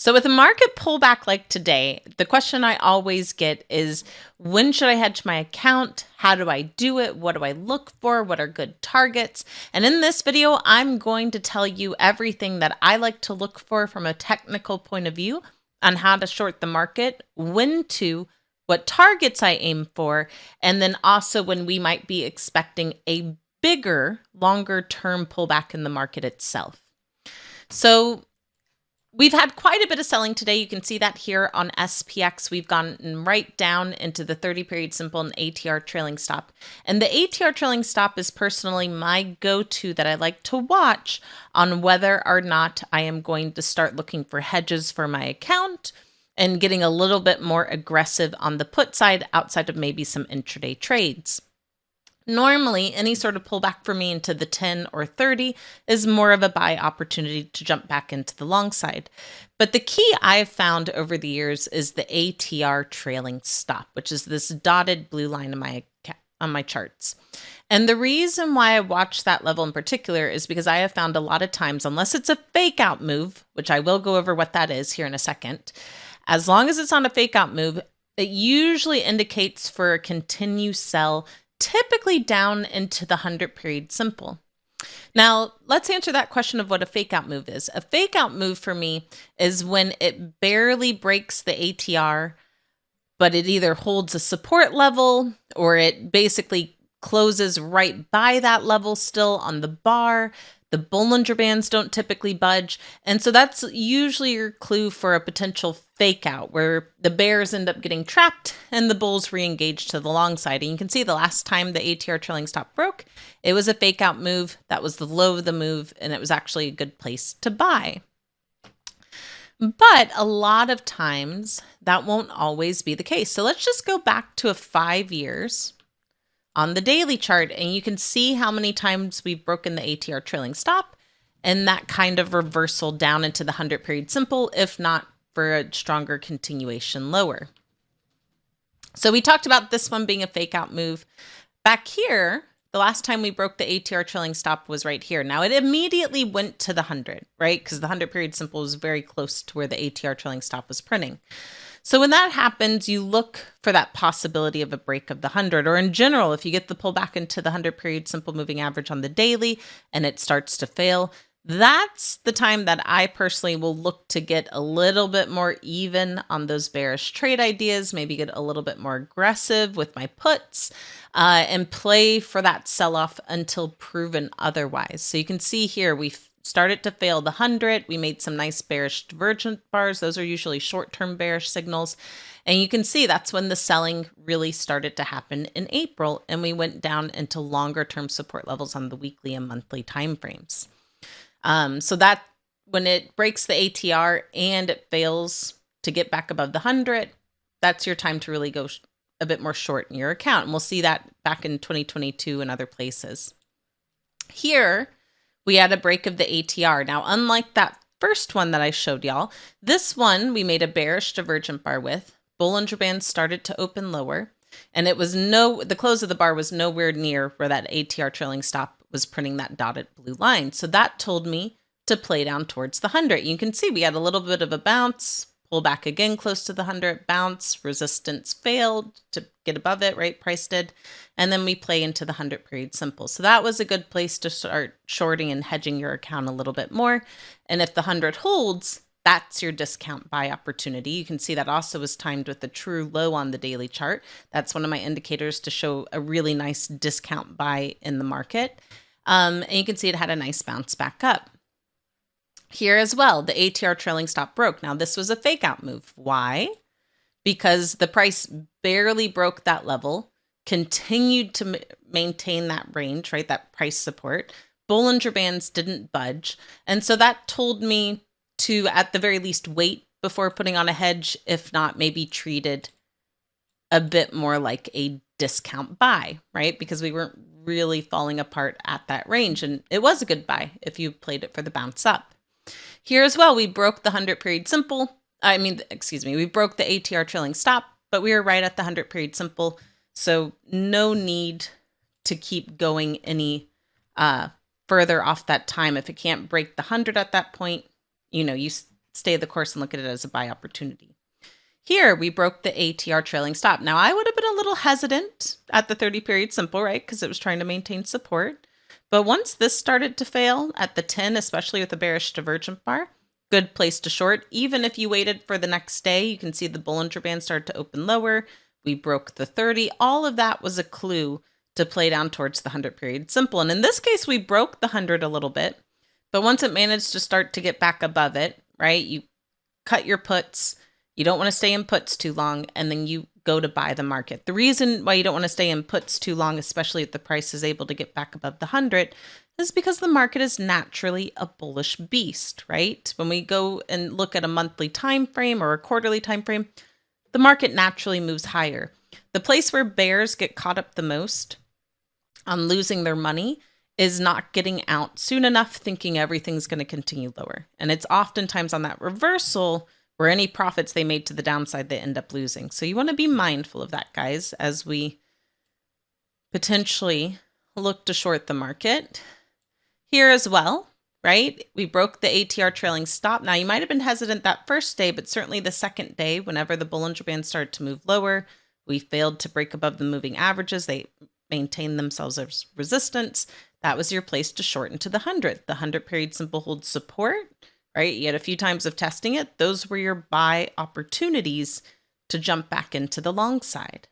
So with a market pullback like today, the question I always get is, when should I hedge my account? How do I do it? What do I look for? What are good targets? And in this video, I'm going to tell you everything that I like to look for from a technical point of view on how to short the market, when to, what targets I aim for, and then also when we might be expecting a bigger, longer term pullback in the market itself. So we've had quite a bit of selling today. You can see that here on SPX. We've gone right down into the 30-period simple and ATR trailing stop. And the ATR trailing stop is personally my go-to that I like to watch on whether or not I am going to start looking for hedges for my account and getting a little bit more aggressive on the put side outside of maybe some intraday trades. Normally, any sort of pullback for me into the 10 or 30 is more of a buy opportunity to jump back into the long side. But the key I've found over the years is the ATR trailing stop, which is this dotted blue line on my charts. And the reason why I watch that level in particular is because I have found a lot of times, unless it's a fake out move, which I will go over what that is here in a second, as long as it's on a fake out move, it usually indicates for a continued sell, typically down into the 100-period simple. Now, let's answer that question of what a fake out move is. A fake out move for me is when it barely breaks the ATR, but it either holds a support level or it basically closes right by that level still on the bar. The Bollinger Bands don't typically budge. And so that's usually your clue for a potential fake out where the bears end up getting trapped and the bulls re-engage to the long side. And you can see the last time the ATR trailing stop broke, it was a fake out move. That was the low of the move, and it was actually a good place to buy. But a lot of times that won't always be the case. So let's just go back to 5 years on the daily chart, and you can see how many times we've broken the ATR trailing stop and that kind of reversal down into the 100-period simple, if not for a stronger continuation lower. So we talked about this one being a fake out move. Back here, the last time we broke the ATR trailing stop was right here. Now it immediately went to the 100, right? Because the 100-period simple was very close to where the ATR trailing stop was printing. So when that happens, you look for that possibility of a break of the 100, or in general, if you get the pullback into the 100-period simple moving average on the daily and it starts to fail, that's the time that I personally will look to get a little bit more even on those bearish trade ideas, maybe get a little bit more aggressive with my puts, and play for that sell-off until proven otherwise. So you can see here, we've started to fail the 100. We made some nice bearish divergent bars. Those are usually short-term bearish signals. And you can see that's when the selling really started to happen in April, and we went down into longer-term support levels on the weekly and monthly timeframes. So that when it breaks the ATR and it fails to get back above the 100, that's your time to really go a bit more short in your account. And we'll see that back in 2022 and other places. Here, we had a break of the ATR. Now, unlike that first one that I showed y'all, this one we made a bearish divergent bar with. Bollinger Bands started to open lower, and it was the close of the bar was nowhere near where that ATR trailing stop was printing that dotted blue line. So that told me to play down towards the 100. You can see we had a little bit of a bounce, pull back again close to the 100, bounce, resistance failed to get above it, right? Price did. And then we play into the 100-period simple. So that was a good place to start shorting and hedging your account a little bit more. And if the 100 holds, that's your discount buy opportunity. You can see that also was timed with the true low on the daily chart. That's one of my indicators to show a really nice discount buy in the market. And you can see it had a nice bounce back up. Here as well, the ATR trailing stop broke. Now this was a fake out move. Why? Because the price barely broke that level, continued to maintain that range, right? That price support. Bollinger Bands didn't budge. And so that told me to, at the very least, wait before putting on a hedge, if not maybe treated a bit more like a discount buy, right? Because we weren't really falling apart at that range. And it was a good buy if you played it for the bounce up. Here as well, we broke the 100-period simple. We broke the ATR trailing stop, but we were right at the 100-period simple. So no need to keep going any further off that time. If it can't break the 100 at that point, you stay the course and look at it as a buy opportunity. Here, we broke the ATR trailing stop. Now, I would have been a little hesitant at the 30-period simple, right? Because it was trying to maintain support. But once this started to fail at the 10, especially with the bearish divergent bar, good place to short. Even if you waited for the next day, you can see the Bollinger Band start to open lower. We broke the 30. All of that was a clue to play down towards the 100-period simple. And in this case, we broke the 100 a little bit. But once it managed to start to get back above it, right, you cut your puts. You don't want to stay in puts too long, and then you go to buy the market. The reason why you don't want to stay in puts too long, especially if the price is able to get back above the 100, is because the market is naturally a bullish beast, right? When we go and look at a monthly time frame or a quarterly time frame, the market naturally moves higher. The place where bears get caught up the most on losing their money is not getting out soon enough, thinking everything's going to continue lower. And it's oftentimes on that reversal where any profits they made to the downside, they end up losing. So you want to be mindful of that, guys, as we potentially look to short the market. Here as well, right? We broke the ATR trailing stop. Now, you might have been hesitant that first day, but certainly the second day, whenever the Bollinger Band started to move lower, we failed to break above the moving averages. They maintained themselves as resistance. That was your place to short into the 100. The 100-period simple holds support, right? You had a few times of testing it. Those were your buy opportunities to jump back into the long side.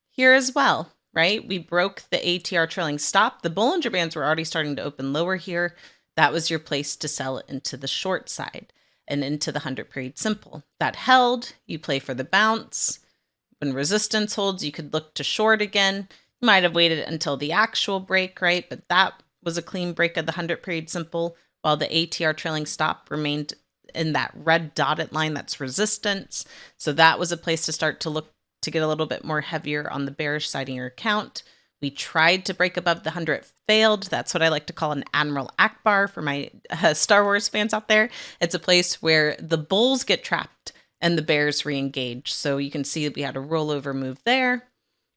Here as well, right? We broke the ATR trailing stop. The Bollinger Bands were already starting to open lower here. That was your place to sell it into the short side and into the 100-period simple. That held. You play for the bounce. When resistance holds, you could look to short again. You might have waited until the actual break, right? But that was a clean break of the 100-period simple, while the ATR trailing stop remained in that red dotted line that's resistance. So that was a place to start to look to get a little bit more heavier on the bearish side of your account. We tried to break above the 100, failed. That's what I like to call an Admiral Ackbar for my Star Wars fans out there. It's a place where the bulls get trapped and the bears re-engage. So you can see we had a rollover move there,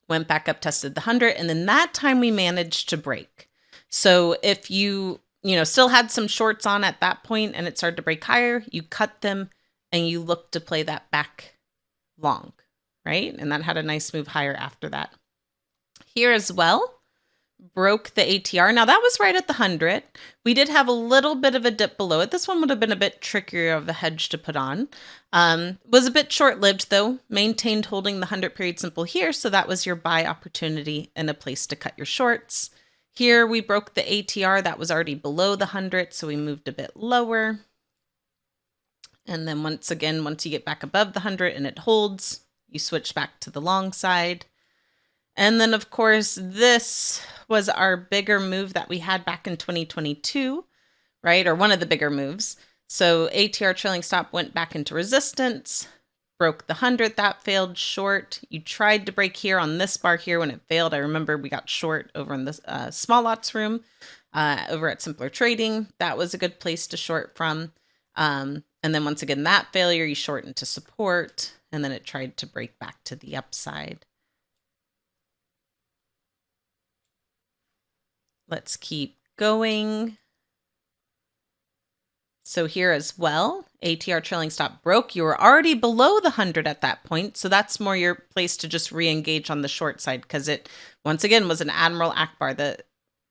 went back up, tested the 100, and then that time we managed to break. So if you still had some shorts on at that point and it started to break higher, you cut them and you look to play that back long, right? And that had a nice move higher after that. Here as well, broke the ATR. Now that was right at the 100. We did have a little bit of a dip below it. This one would have been a bit trickier of a hedge to put on. Was a bit short-lived though, maintained holding the 100-period simple here. So that was your buy opportunity and a place to cut your shorts. Here we broke the ATR. That was already below the 100. So we moved a bit lower. And then once again, once you get back above the 100 and it holds, you switch back to the long side. And then, of course, this was our bigger move that we had back in 2022, right? Or one of the bigger moves. So ATR trailing stop went back into resistance, broke the 100. That failed short. You tried to break here on this bar here when it failed. I remember we got short over in the small lots room over at Simpler Trading. That was a good place to short from. And then once again, that failure, you short into support. And then it tried to break back to the upside. Let's keep going. So here as well, ATR trailing stop broke. You were already below the 100 at that point. So that's more your place to just re-engage on the short side because it, once again, was an Admiral Ackbar. The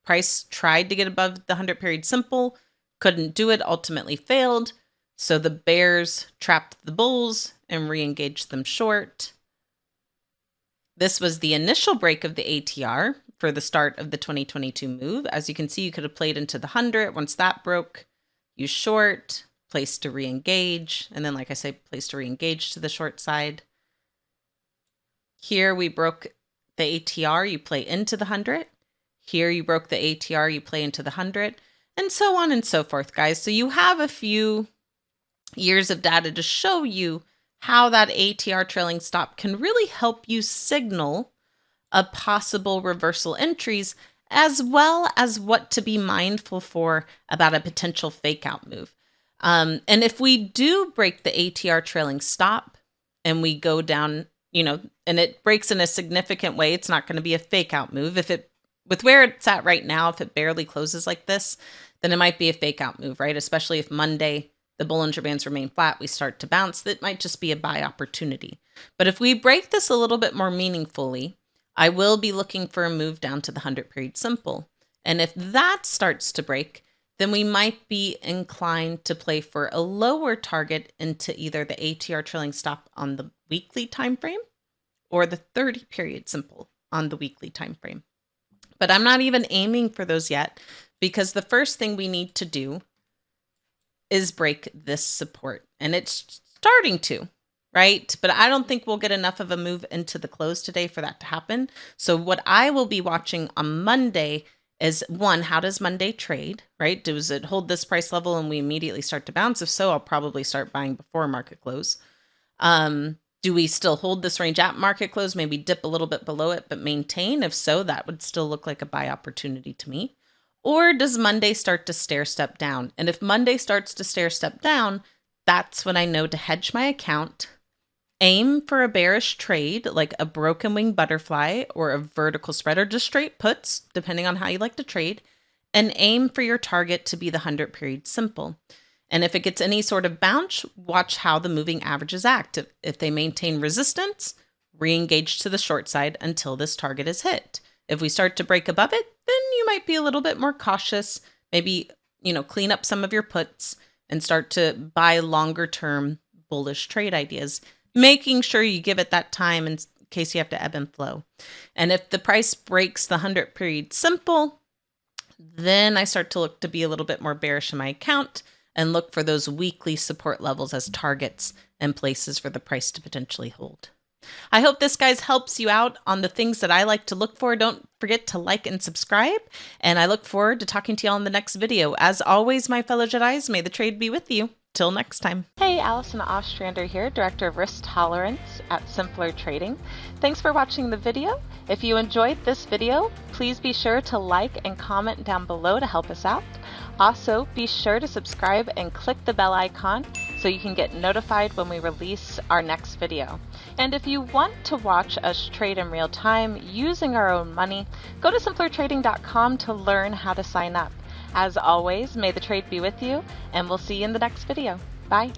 price tried to get above the 100-period simple, couldn't do it, ultimately failed. So the bears trapped the bulls and re-engaged them short. This was the initial break of the ATR for the start of the 2022 move. As you can see, you could have played into the 100. Once that broke, you short, place to re-engage. And then, like I say, place to re-engage to the short side. Here we broke the ATR, you play into the 100. Here you broke the ATR, you play into the 100. And so on and so forth, guys. So you have a few years of data to show you how that ATR trailing stop can really help you signal a possible reversal entries, as well as what to be mindful for about a potential fake out move. And if we do break the ATR trailing stop and we go down, and it breaks in a significant way, it's not going to be a fake out move. If it, with where it's at right now, if it barely closes like this, then it might be a fake out move, right? Especially if Monday the Bollinger Bands remain flat, we start to bounce, that might just be a buy opportunity. But if we break this a little bit more meaningfully, I will be looking for a move down to the 100-period simple. And if that starts to break, then we might be inclined to play for a lower target into either the ATR trailing stop on the weekly time frame or the 30-period simple on the weekly time frame. But I'm not even aiming for those yet, because the first thing we need to do is break this support. And it's starting to, right? But I don't think we'll get enough of a move into the close today for that to happen. So what I will be watching on Monday is, one, how does Monday trade, right? Does it hold this price level and we immediately start to bounce? If so, I'll probably start buying before market close. Do we still hold this range at market close, maybe dip a little bit below it, but maintain? If so, that would still look like a buy opportunity to me. Or does Monday start to stair step down? And if Monday starts to stair step down, that's when I know to hedge my account, aim for a bearish trade, like a broken wing butterfly or a vertical spread, or just straight puts, depending on how you like to trade, and aim for your target to be the 100-period simple. And if it gets any sort of bounce, watch how the moving averages act. If they maintain resistance, re-engage to the short side until this target is hit. If we start to break above it, then you might be a little bit more cautious, maybe, clean up some of your puts and start to buy longer term bullish trade ideas, making sure you give it that time in case you have to ebb and flow. And if the price breaks the 100-period simple, then I start to look to be a little bit more bearish in my account and look for those weekly support levels as targets and places for the price to potentially hold. I hope this, guys, helps you out on the things that I like to look for. Don't forget to like and subscribe, and I look forward to talking to you all in the next video. As always, my fellow Jedis, may the trade be with you. Till next time. Hey, Allison Ostrander here, Director of Risk Tolerance at Simpler Trading. Thanks for watching the video. If you enjoyed this video, please be sure to like and comment down below to help us out. Also, be sure to subscribe and click the bell icon so you can get notified when we release our next video. And if you want to watch us trade in real time using our own money, go to simplertrading.com to learn how to sign up. As always, may the trade be with you, and we'll see you in the next video. Bye.